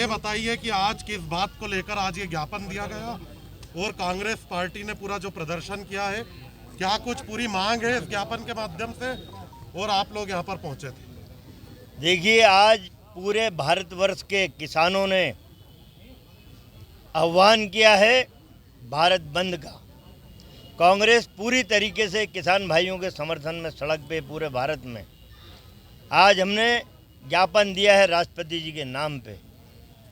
ये बताइए कि आज किस बात को लेकर आज ये ज्ञापन दिया गया और कांग्रेस पार्टी ने पूरा जो प्रदर्शन किया है, क्या कुछ पूरी मांग है इस ज्ञापन के माध्यम से और आप लोग यहाँ पर पहुंचे थे? देखिए, आज पूरे भारतवर्ष के किसानों ने आह्वान किया है भारत बंद का। कांग्रेस पूरी तरीके से किसान भाइयों के समर्थन में सड़क पे पूरे भारत में। आज हमने ज्ञापन दिया है राष्ट्रपति जी के नाम पे।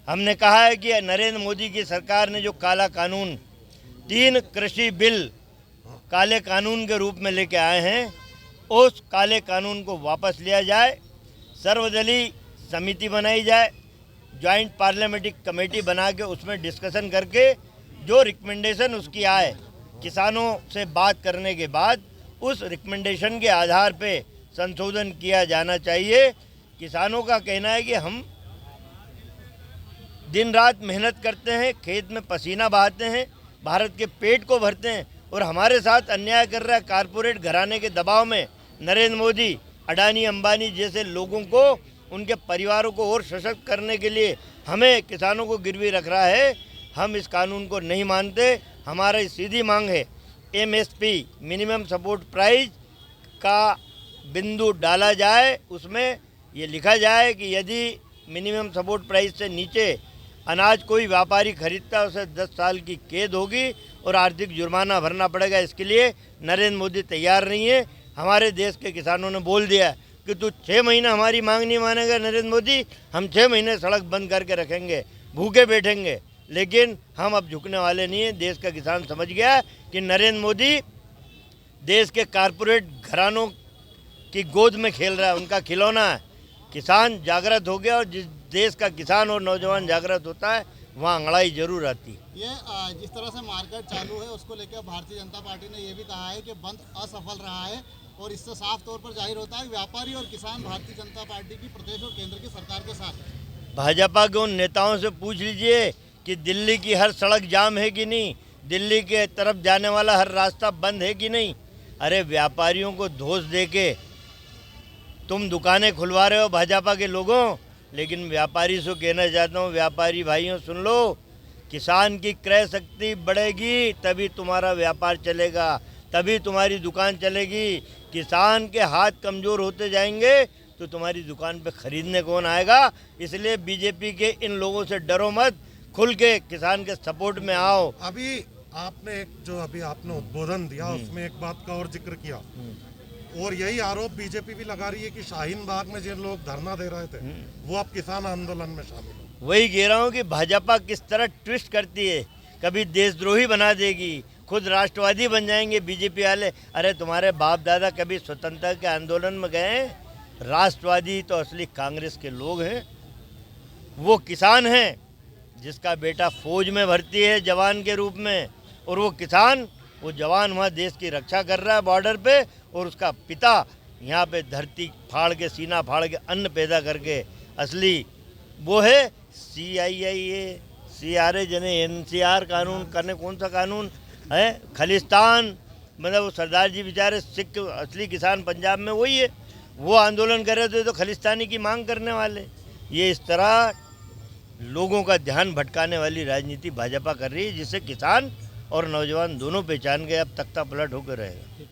हमने कहा है कि नरेंद्र मोदी की सरकार ने जो काला कानून 3 कृषि बिल काले कानून के रूप में लेके आए हैं, उस काले कानून को वापस लिया जाए, सर्वदलीय समिति बनाई जाए, जॉइंट पार्लियामेंट्री कमेटी बना के उसमें डिस्कशन करके जो रिकमेंडेशन उसकी आए, किसानों से बात करने के बाद उस रिकमेंडेशन के आधार पे संशोधन किया जाना चाहिए। किसानों का कहना है कि हम दिन रात मेहनत करते हैं, खेत में पसीना बहाते हैं, भारत के पेट को भरते हैं और हमारे साथ अन्याय कर रहा है कारपोरेट घराने के दबाव में नरेंद्र मोदी, अडानी अंबानी जैसे लोगों को, उनके परिवारों को और सशक्त करने के लिए हमें किसानों को गिरवी रख रहा है। हम इस कानून को नहीं मानते। हमारी सीधी मांग है MSP मिनिमम सपोर्ट प्राइस का बिंदु डाला जाए, उसमें ये लिखा जाए कि यदि मिनिमम सपोर्ट प्राइस से नीचे अनाज कोई व्यापारी खरीदता है उसे 10 साल की कैद होगी और आर्थिक जुर्माना भरना पड़ेगा। इसके लिए नरेंद्र मोदी तैयार नहीं है। हमारे देश के किसानों ने बोल दिया कि तू 6 महीना हमारी मांग नहीं मानेगा नरेंद्र मोदी, हम 6 महीने सड़क बंद करके रखेंगे, भूखे बैठेंगे। लेकिन हम अब झुकने वाले नहीं हैं। देश का किसान समझ गया कि नरेंद्र मोदी देश के कारपोरेट घरानों की गोद में खेल रहा है, उनका खिलौना है। किसान जागृत हो गया और जिस देश का किसान और नौजवान जागृत होता है वहाँ अंगड़ाई जरूर आती है। ये जिस तरह से मार्केट चालू है उसको लेकर भारतीय जनता पार्टी ने ये भी कहा है कि बंद असफल रहा है और इससे साफ तौर पर जाहिर होता है व्यापारी और किसान भारतीय जनता पार्टी की प्रदेश और केंद्र की सरकार के साथ है। भाजपा के उन नेताओं से पूछ लीजिए कि दिल्ली की हर सड़क जाम है कि नहीं, दिल्ली के तरफ जाने वाला हर रास्ता बंद है कि नहीं। अरे व्यापारियों को दोष दे के तुम दुकानें खुलवा रहे हो भाजपा के लोगों, लेकिन व्यापारी से कहना चाहता हूँ, व्यापारी भाइयों सुन लो, किसान की क्रय शक्ति बढ़ेगी तभी तुम्हारा व्यापार चलेगा, तभी तुम्हारी दुकान चलेगी। किसान के हाथ कमज़ोर होते जाएंगे तो तुम्हारी दुकान पे खरीदने कौन आएगा। इसलिए बीजेपी के इन लोगों से डरो मत, खुल के किसान के सपोर्ट में आओ। अभी आपने आपने उद्बोधन दिया उसमें एक बात का और जिक्र किया और यही आरोप बीजेपी भी लगा रही है कि शाहीन बाग में जिन लोग धरना दे रहे थे वो अब किसान आंदोलन में शामिल हो। वही कह रहा हूँ कि भाजपा किस तरह ट्विस्ट करती है, कभी देशद्रोही बना देगी, खुद राष्ट्रवादी बन जाएंगे बीजेपी वाले। अरे तुम्हारे बाप दादा कभी स्वतंत्रता के आंदोलन में गए? राष्ट्रवादी तो असली कांग्रेस के लोग हैं। वो किसान हैं जिसका बेटा फौज में भर्ती है जवान के रूप में, और वो किसान, वो जवान वहाँ देश की रक्षा कर रहा है बॉर्डर पे, और उसका पिता यहाँ पे धरती फाड़ के, सीना फाड़ के अन्न पैदा करके असली वो है। CII CRA जने NCR कानून करने, कौन सा कानून है, खालिस्तान, मतलब वो सरदार जी बेचारे सिख असली किसान पंजाब में वही है, वो आंदोलन कर रहे थे तो खालिस्तानी की मांग करने वाले। ये इस तरह लोगों का ध्यान भटकाने वाली राजनीति भाजपा कर रही है, जिससे किसान और नौजवान दोनों पहचान गए अब तख्ता पलट होकर रहेगा।